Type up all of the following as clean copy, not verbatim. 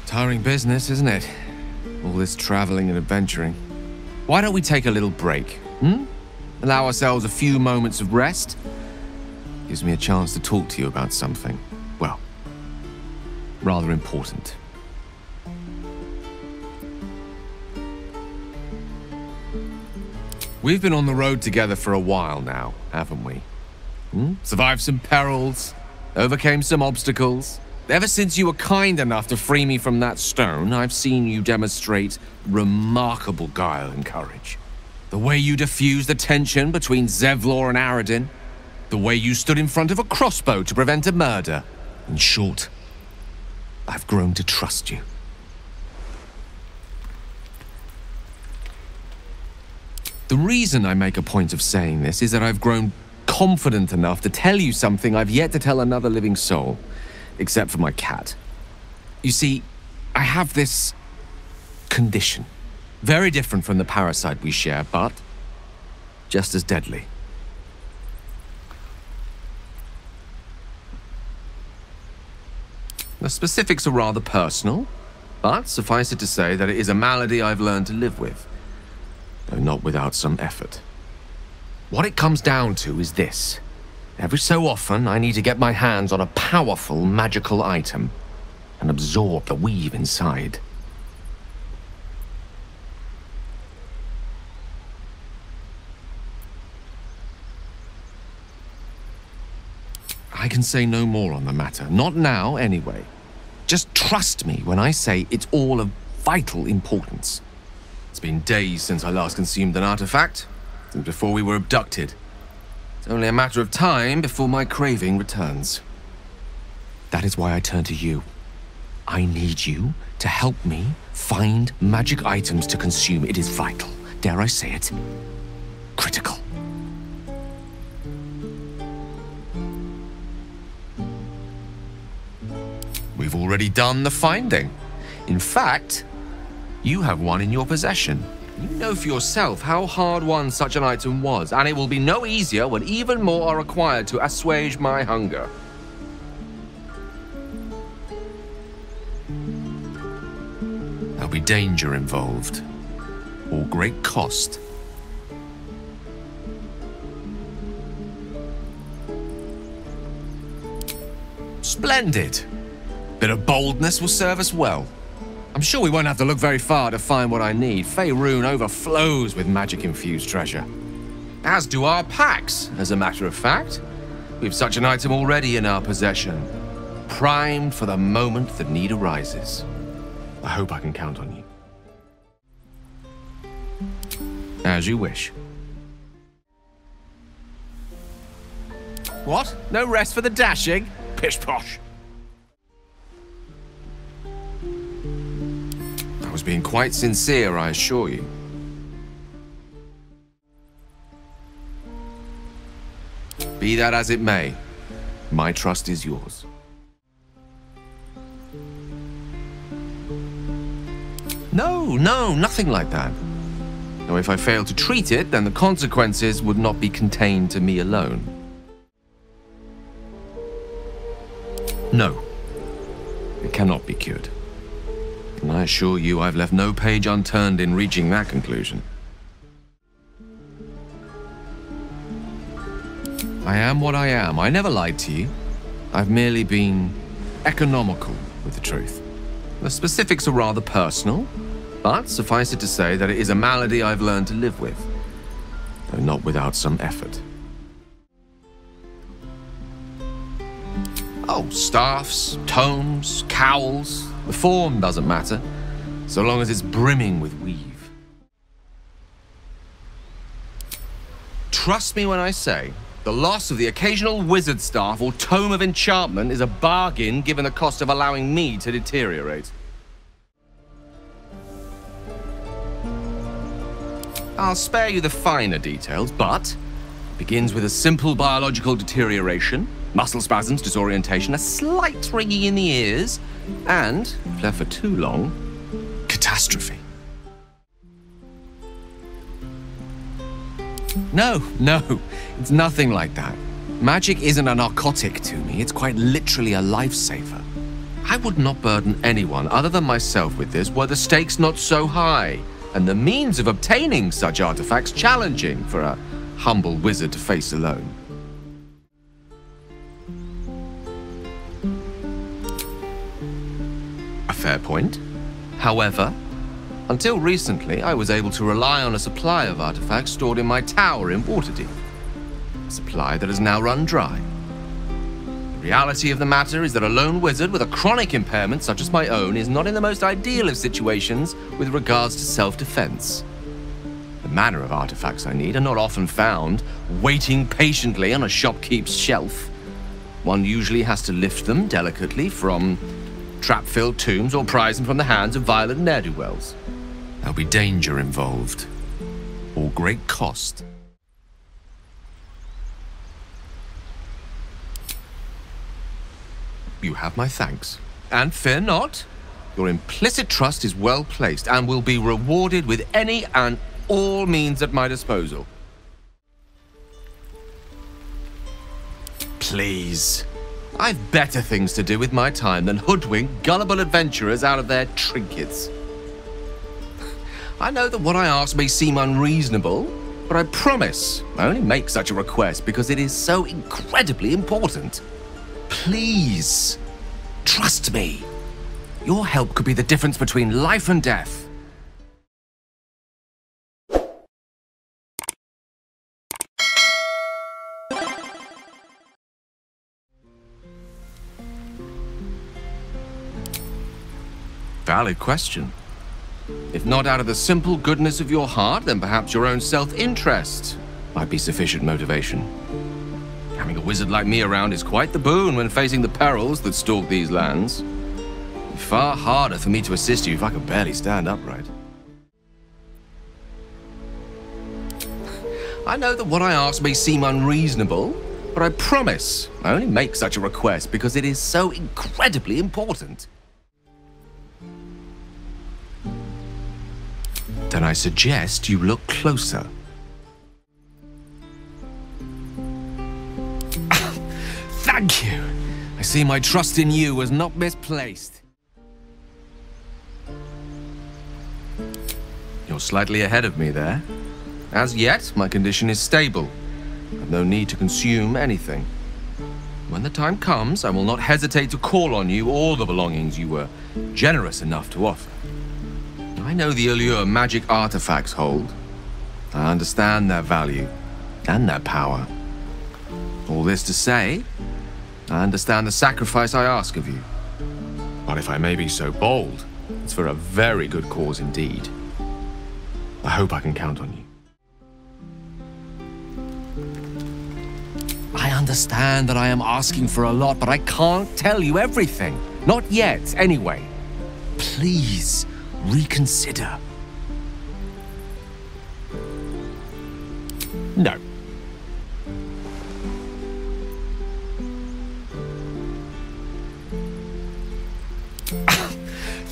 Tiring business, isn't it? All this traveling and adventuring. Why don't we take a little break, Allow ourselves a few moments of rest? Gives me a chance to talk to you about something, well, rather important. We've been on the road together for a while now, haven't we? Survived some perils, overcame some obstacles. Ever since you were kind enough to free me from that stone, I've seen you demonstrate remarkable guile and courage. The way you diffused the tension between Zevlor and Aradin. The way you stood in front of a crossbow to prevent a murder. In short, I've grown to trust you. The reason I make a point of saying this is that I've grown confident enough to tell you something I've yet to tell another living soul. Except for my cat. You see, I have this condition. Very different from the parasite we share, but just as deadly. The specifics are rather personal, but suffice it to say that it is a malady I've learned to live with, though not without some effort. What it comes down to is this. Every so often, I need to get my hands on a powerful magical item and absorb the weave inside. I can say no more on the matter, not now anyway. Just trust me when I say it's all of vital importance. It's been days since I last consumed an artifact, since before we were abducted. It's only a matter of time before my craving returns. That is why I turn to you. I need you to help me find magic items to consume. It is vital. Dare I say it? Critical. We've already done the finding. In fact, you have one in your possession. You know for yourself how hard-won such an item was, and it will be no easier when even more are required to assuage my hunger. There'll be danger involved, or great cost. Splendid! Bit of boldness will serve us well. I'm sure we won't have to look very far to find what I need. Faerun overflows with magic-infused treasure. As do our packs, as a matter of fact. We've such an item already in our possession. Primed for the moment the need arises. I hope I can count on you. As you wish. What? No rest for the dashing? Pish-posh. I was being quite sincere, I assure you. Be that as it may, my trust is yours. No, nothing like that. Now, if I fail to treat it, then the consequences would not be contained to me alone. No, it cannot be cured. And I assure you I've left no page unturned in reaching that conclusion. I am what I am. I never lied to you. I've merely been economical with the truth. The specifics are rather personal, but suffice it to say that it is a malady I've learned to live with, though not without some effort. Oh, staffs, tomes, cowls. The form doesn't matter, so long as it's brimming with weave. Trust me when I say, the loss of the occasional wizard staff or tome of enchantment is a bargain given the cost of allowing me to deteriorate. I'll spare you the finer details, but it begins with a simple biological deterioration, muscle spasms, disorientation, a slight ringing in the ears, and, if left for too long, catastrophe. No, it's nothing like that. Magic isn't a narcotic to me, it's quite literally a lifesaver. I would not burden anyone other than myself with this were the stakes not so high, and the means of obtaining such artifacts challenging for a humble wizard to face alone. A fair point. However, until recently, I was able to rely on a supply of artifacts stored in my tower in Waterdeep. A supply that has now run dry. The reality of the matter is that a lone wizard with a chronic impairment such as my own is not in the most ideal of situations with regards to self-defense. The manner of artifacts I need are not often found waiting patiently on a shopkeep's shelf. One usually has to lift them delicately from trap-filled tombs or prise them from the hands of violent ne'er-do-wells. There'll be danger involved, or great cost. You have my thanks. And fear not, your implicit trust is well placed and will be rewarded with any and all means at my disposal. Please. I've better things to do with my time than hoodwink gullible adventurers out of their trinkets. I know that what I ask may seem unreasonable, but I promise I only make such a request because it is so incredibly important. Please, trust me. Your help could be the difference between life and death. Valid question. If not out of the simple goodness of your heart, then perhaps your own self-interest might be sufficient motivation. Having a wizard like me around is quite the boon when facing the perils that stalk these lands. It'd be far harder for me to assist you if I could barely stand upright. I know that what I ask may seem unreasonable, but I promise I only make such a request because it is so incredibly important. Then I suggest you look closer. Thank you. I see my trust in you was not misplaced. You're slightly ahead of me there. As yet, my condition is stable. I've no need to consume anything. When the time comes, I will not hesitate to call on you or the belongings you were generous enough to offer. I know the allure magic artifacts hold. I understand their value and their power. All this to say, I understand the sacrifice I ask of you. But if I may be so bold, it's for a very good cause indeed. I hope I can count on you. I understand that I am asking for a lot, but I can't tell you everything. Not yet, anyway. Please, reconsider. No.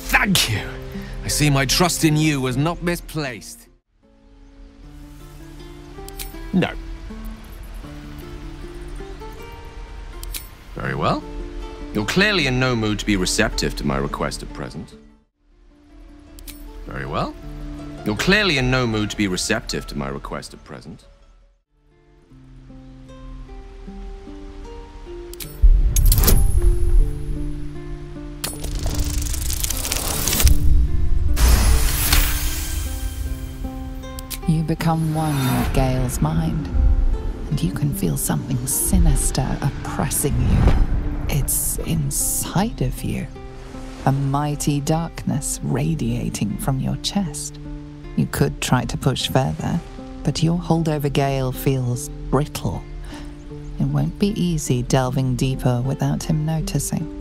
Thank you. I see my trust in you was not misplaced. No. Very well. You're clearly in no mood to be receptive to my request at present. Very well. You're clearly in no mood to be receptive to my request at present. You become one with Gale's mind, and you can feel something sinister oppressing you. It's inside of you. A mighty darkness radiating from your chest. You could try to push further, but your hold over Gale feels brittle. It won't be easy delving deeper without him noticing.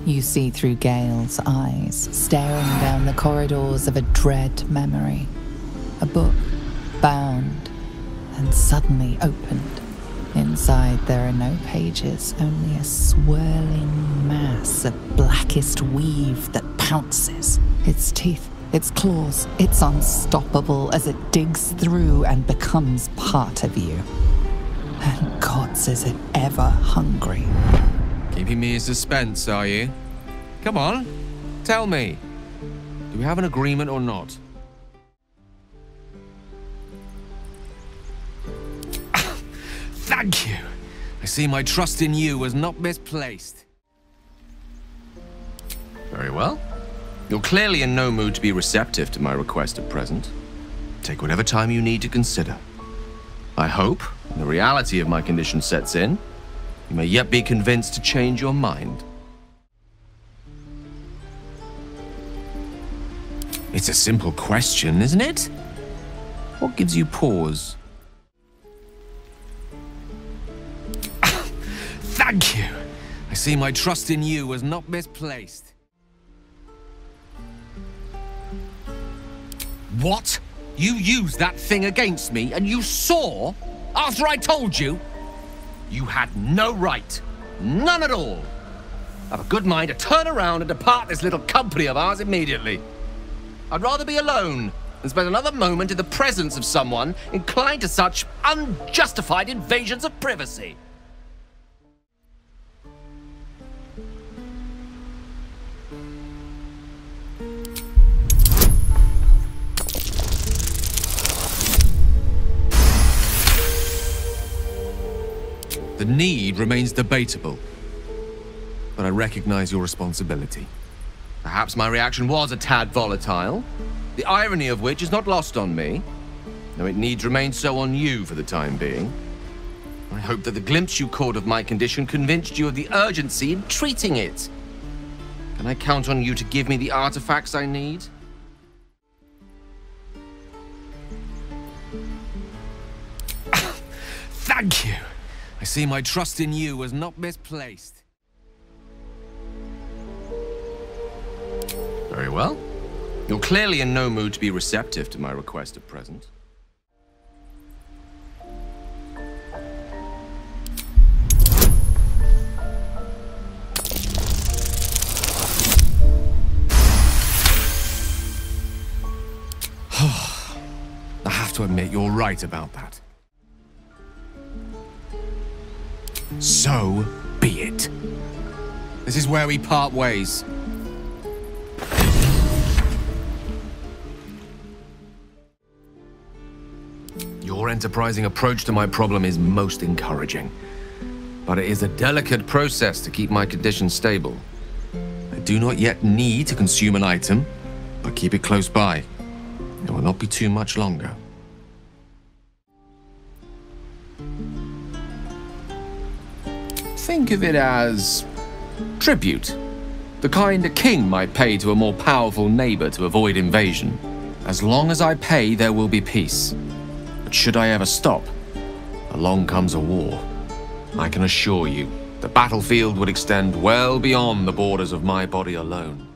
You see through Gale's eyes, staring down the corridors of a dread memory. A book, bound, and suddenly opened. Inside there are no pages, only a swirling mass of blackest weave that pounces. Its teeth, its claws, it's unstoppable as it digs through and becomes part of you. And gods, is it ever hungry. Keeping me in suspense, are you? Come on, tell me. Do we have an agreement or not? Thank you. I see my trust in you was not misplaced. Very well. You're clearly in no mood to be receptive to my request at present. Take whatever time you need to consider. I hope, when the reality of my condition sets in, you may yet be convinced to change your mind. It's a simple question, isn't it? What gives you pause? Thank you. I see my trust in you was not misplaced. What? You used that thing against me, and you saw, after I told you? You had no right. None at all. I've a good mind to turn around and depart this little company of ours immediately. I'd rather be alone than spend another moment in the presence of someone inclined to such unjustified invasions of privacy. The need remains debatable, but I recognize your responsibility. Perhaps my reaction was a tad volatile, the irony of which is not lost on me, though it needs remain so on you for the time being. I hope that the glimpse you caught of my condition convinced you of the urgency in treating it. Can I count on you to give me the artifacts I need? Thank you. I see my trust in you was not misplaced. Very well. You're clearly in no mood to be receptive to my request at present. I have to admit, you're right about that. So be it. This is where we part ways. Your enterprising approach to my problem is most encouraging, but it is a delicate process to keep my condition stable. I do not yet need to consume an item, but keep it close by. It will not be too much longer. Think of it as tribute, the kind a king might pay to a more powerful neighbor to avoid invasion. As long as I pay, there will be peace. But should I ever stop, along comes a war. I can assure you, the battlefield would extend well beyond the borders of my body alone.